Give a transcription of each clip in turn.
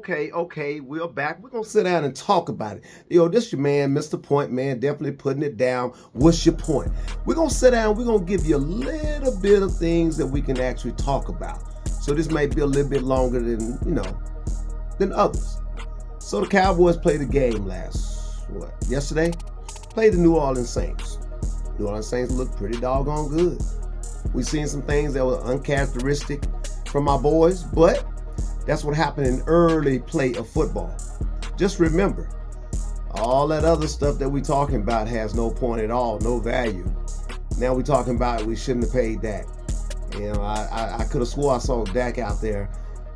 Okay, we're back. We're going to sit down and talk about it. This your man, Mr. Point Man, definitely putting it down. What's your point? We're going to sit down. We're going to give you a little bit of things that we can actually talk about. So this might be a little bit longer than others. So the Cowboys played a game yesterday? Played the New Orleans Saints. New Orleans Saints looked pretty doggone good. We seen some things that were uncharacteristic from my boys, but that's what happened in early play of football. Just remember, all that other stuff that we talking about has no point at all, no value. Now we talking about we shouldn't have paid Dak. I could have swore I saw Dak out there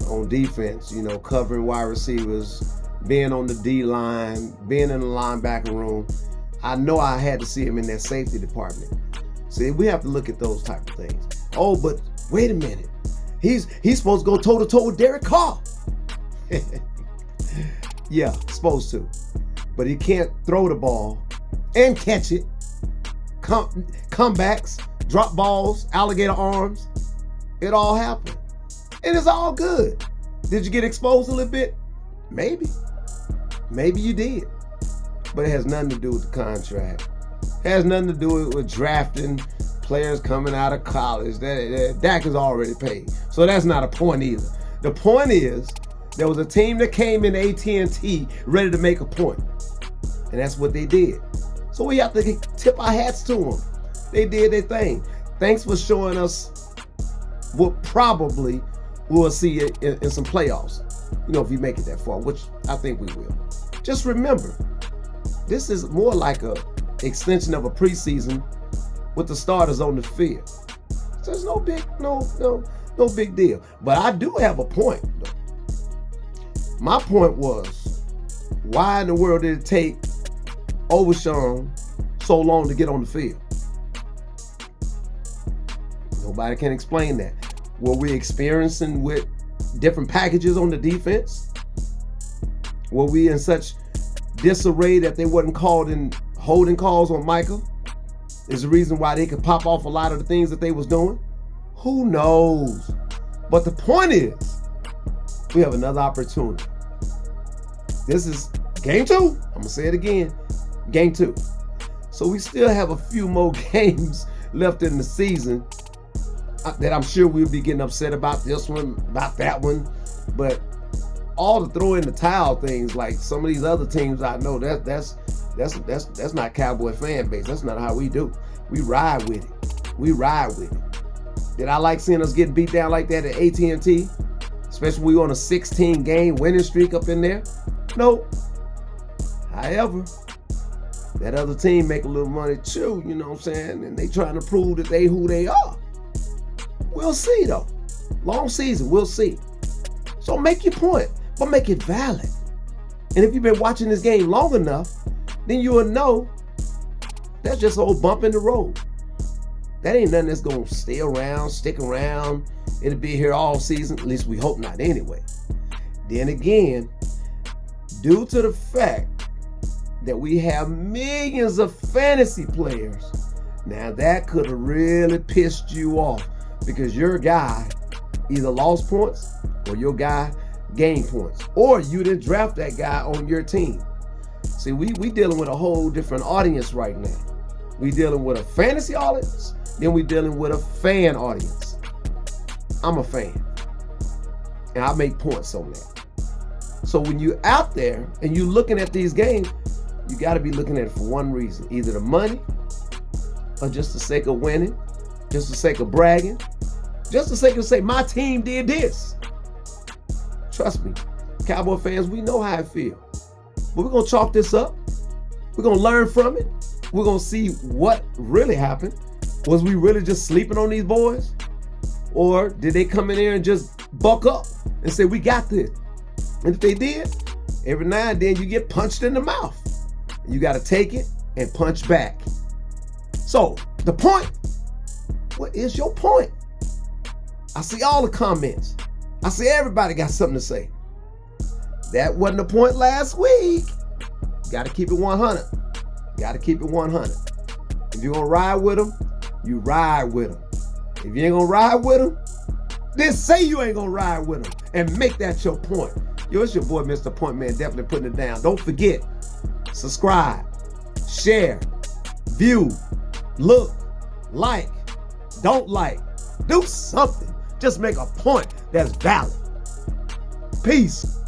on defense, covering wide receivers, being on the D-line, being in the linebacker room. I know I had to see him in that safety department. See, we have to look at those type of things. Oh, but wait a minute. He's supposed to go toe-to-toe with Derek Carr. Yeah, supposed to. But he can't throw the ball and catch it. Comebacks, drop balls, alligator arms. It all happened. And it's all good. Did you get exposed a little bit? Maybe. Maybe you did. But it has nothing to do with the contract. It has nothing to do with drafting players coming out of college. Dak is already paid. So that's not a point either. The point is, there was a team that came in AT&T ready to make a point. And that's what they did. So we have to tip our hats to them. They did their thing. Thanks for showing us what probably we'll see in some playoffs. If we make it that far, which I think we will. Just remember, this is more like a extension of a preseason with the starters on the field. So it's no big deal. But I do have a point. My point was, why in the world did it take Overshawn so long to get on the field? Nobody can explain that. Were we experiencing with different packages on the defense? Were we in such disarray that they wasn't called in holding calls on Michael? Is the reason why they could pop off a lot of the things that they was doing? Who knows? But the point is, we have another opportunity. This is game 2. I'm going to say it again. Game 2. So we still have a few more games left in the season that I'm sure we'll be getting upset about this one, about that one. But all the throw in the towel things, like some of these other teams I know, that's not Cowboy fan base. That's not how we do. We ride with it. Did I like seeing us getting beat down like that at AT&T? Especially when we on a 16-game winning streak up in there? Nope. However, that other team make a little money too, you know what I'm saying? And they trying to prove that they who they are. We'll see though. Long season, we'll see. So make your point, but make it valid. And if you've been watching this game long enough, then you will know that's just an old bump in the road. That ain't nothing that's going to stay around, stick around. It'll be here all season. At least we hope not anyway. Then again, due to the fact that we have millions of fantasy players, now that could have really pissed you off because your guy either lost points or your guy gained points, or you didn't draft that guy on your team. See, we dealing with a whole different audience right now. We dealing with a fantasy audience, then we dealing with a fan audience. I'm a fan, and I make points on that. So when you're out there and you're looking at these games, you got to be looking at it for one reason: either the money, or just the sake of winning, just the sake of bragging, just the sake of say my team did this. Trust me, Cowboy fans, we know how I feel. But we're going to chalk this up. We're going to learn from it. We're going to see what really happened. Was we really just sleeping on these boys? Or did they come in there and just buck up and say, we got this? And if they did, every now and then you get punched in the mouth. You got to take it and punch back. So, the point. What is your point? I see all the comments. I see everybody got something to say. That wasn't the point last week. Got to keep it 100. Got to keep it 100. If you're going to ride with them, you ride with them. If you ain't going to ride with them, then say you ain't going to ride with them and make that your point. Yo, it's your boy, Mr. DaPointman, definitely putting it down. Don't forget, subscribe, share, view, look, like, don't like, do something. Just make a point that's valid. Peace.